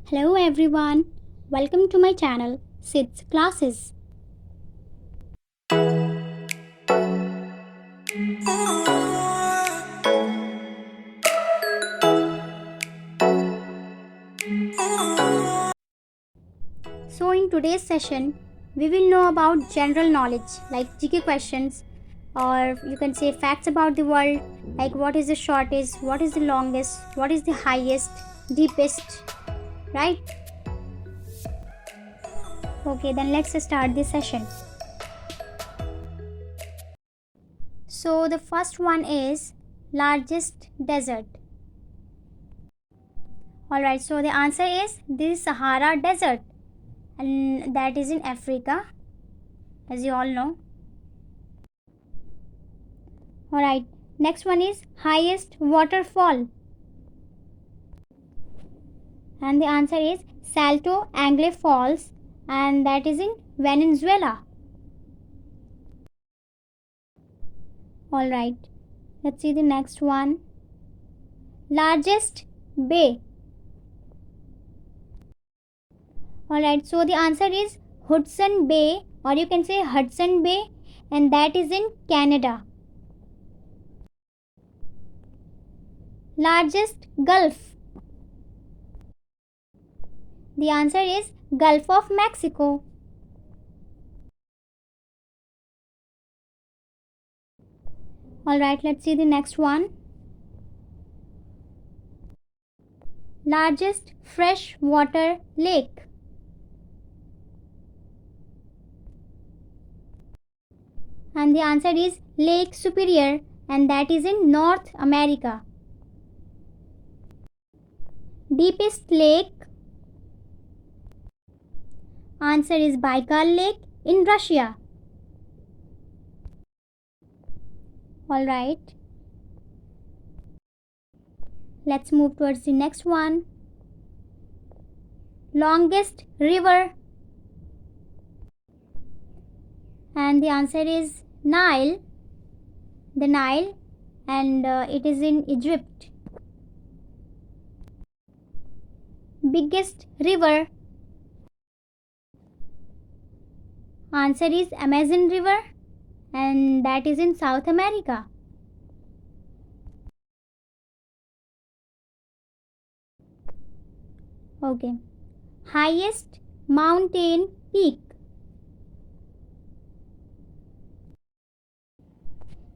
Hello everyone, welcome to my channel Sid's Classes. So in today's session, we will know about general knowledge like GK questions, or you can say facts about the world, like what is the shortest, what is the longest, what is the highest, deepest, right? Okay, then let's start this session. So the first one is largest desert. Alright, so the answer is this Sahara Desert, and that is in Africa, as you all know. Alright, next one is highest waterfall, and the answer is Salto Angle Falls, and that is in Venezuela. Alright, let's see the next one. Largest bay. Alright, so the answer is Hudson Bay, or you can say Hudson Bay, and that is in Canada. Largest gulf. The answer is Gulf of Mexico. Alright, let's see the next one. Largest freshwater lake. And the answer is Lake Superior, and that is in North America. Deepest lake. Answer is Baikal Lake in Russia. Alright. Let's move towards the next one. Longest river. And the answer is Nile. The Nile, and it is in Egypt. Biggest river. Answer is Amazon River, and that is in South America. Okay. Highest mountain peak.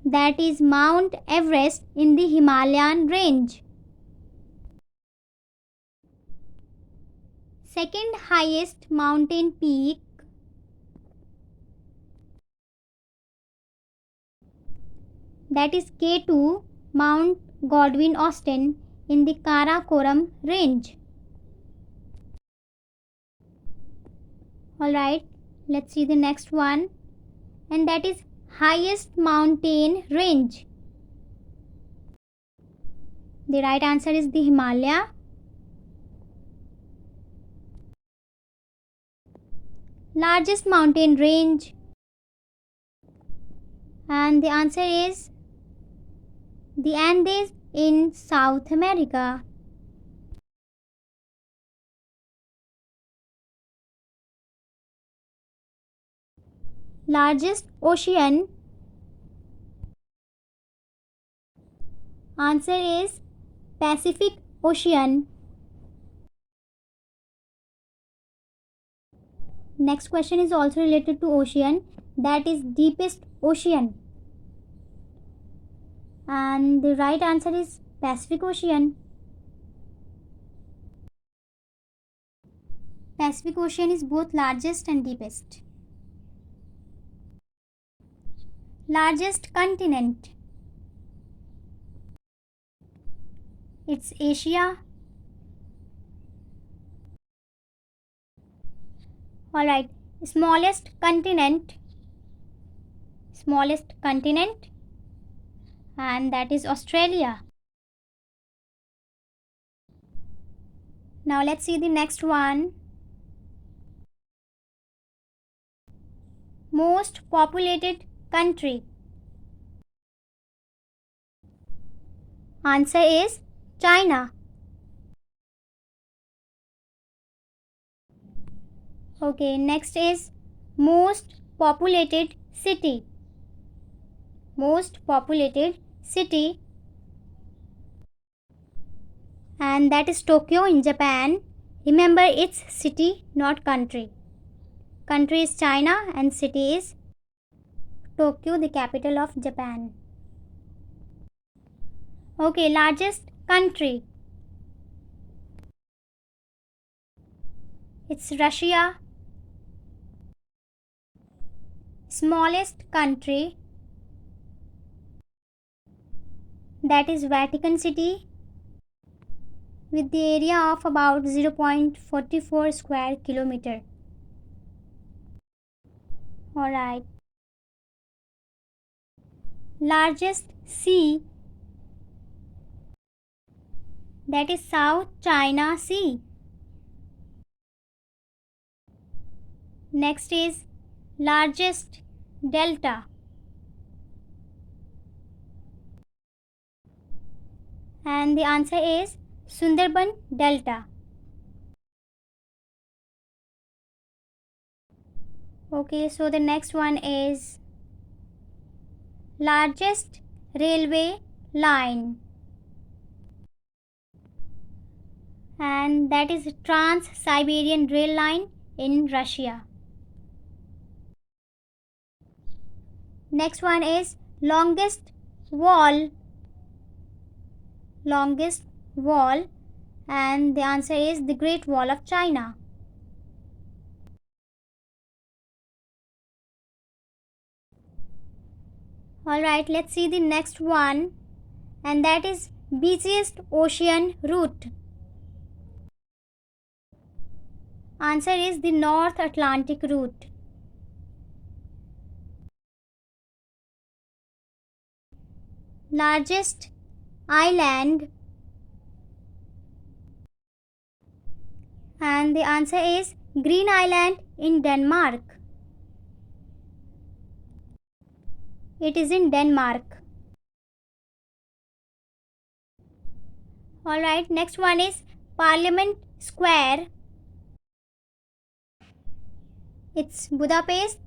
That is Mount Everest in the Himalayan range. Second highest mountain peak. That is K2 Mount Godwin Austen in the Karakoram range. Alright, let's see the next one, and that is highest mountain range. The right answer is the Himalaya. Largest mountain range, and the answer is the Andes in South America. Largest ocean. Answer is Pacific Ocean. Next question is also related to ocean, that is deepest ocean, and the right answer is Pacific Ocean. Pacific Ocean is both largest and deepest. Largest continent. It's Asia. Alright, smallest continent. Smallest continent, and that is Australia. Now let's see the next one. Most populated country. Answer is China. Okay, next is most populated city. Most populated city, and that is Tokyo in Japan. Remember, it's city, not country. Country is China and city is Tokyo, the capital of Japan. Okay, largest country. It's Russia. Smallest country, that is Vatican City, with the area of about 0.44 square kilometer. Alright. Largest sea, that is South China Sea. Next is largest delta, and the answer is Sundarban Delta. Okay, so the next one is largest railway line, and that is Trans-Siberian Rail Line in Russia. Next one is longest wall, and the answer is the Great Wall of China. Alright, let's see the next one, and that is busiest ocean route. Answer is the North Atlantic route. Largest island, and the answer is Green Island in Denmark. It is in Denmark. Alright, next one is Parliament Square. It's Budapest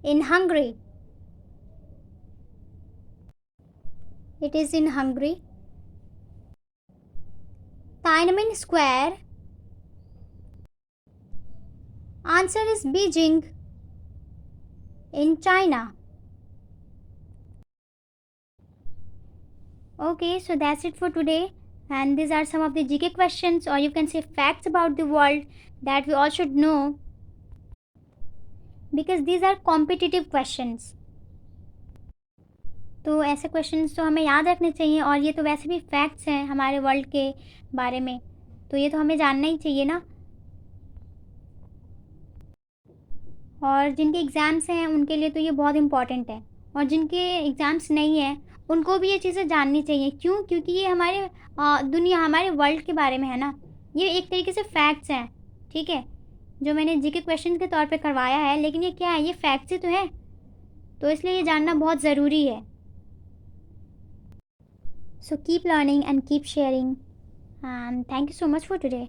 in Hungary. It is in Hungary. Tiananmen Square. Answer is Beijing in China. Okay, so that's it for today. And these are some of the GK questions, or you can say facts about the world that we all should know, because these are competitive questions. तो ऐसे questions तो हमें याद रखने चाहिए, और ये तो वैसे भी फैक्ट्स हैं हमारे वर्ल्ड के बारे में, तो ये तो हमें जानना ही चाहिए ना। और जिनके एग्ज़ाम्स हैं उनके लिए तो ये बहुत इम्पॉर्टेंट है, और जिनके एग्ज़ाम्स नहीं हैं उनको भी ये चीज़ें जाननी चाहिए। क्यों? क्योंकि ये हमारे दुनिया, हमारे वर्ल्ड के बारे में है ना, ये एक तरीके से फैक्ट्स हैं, ठीक है, जो मैंने जीके क्वेश्चन के तौर पे करवाया है, लेकिन ये क्या है, ये फैक्ट्स ही तो है, तो इसलिए ये जानना बहुत ज़रूरी है। So keep learning and keep sharing, and thank you so much for today.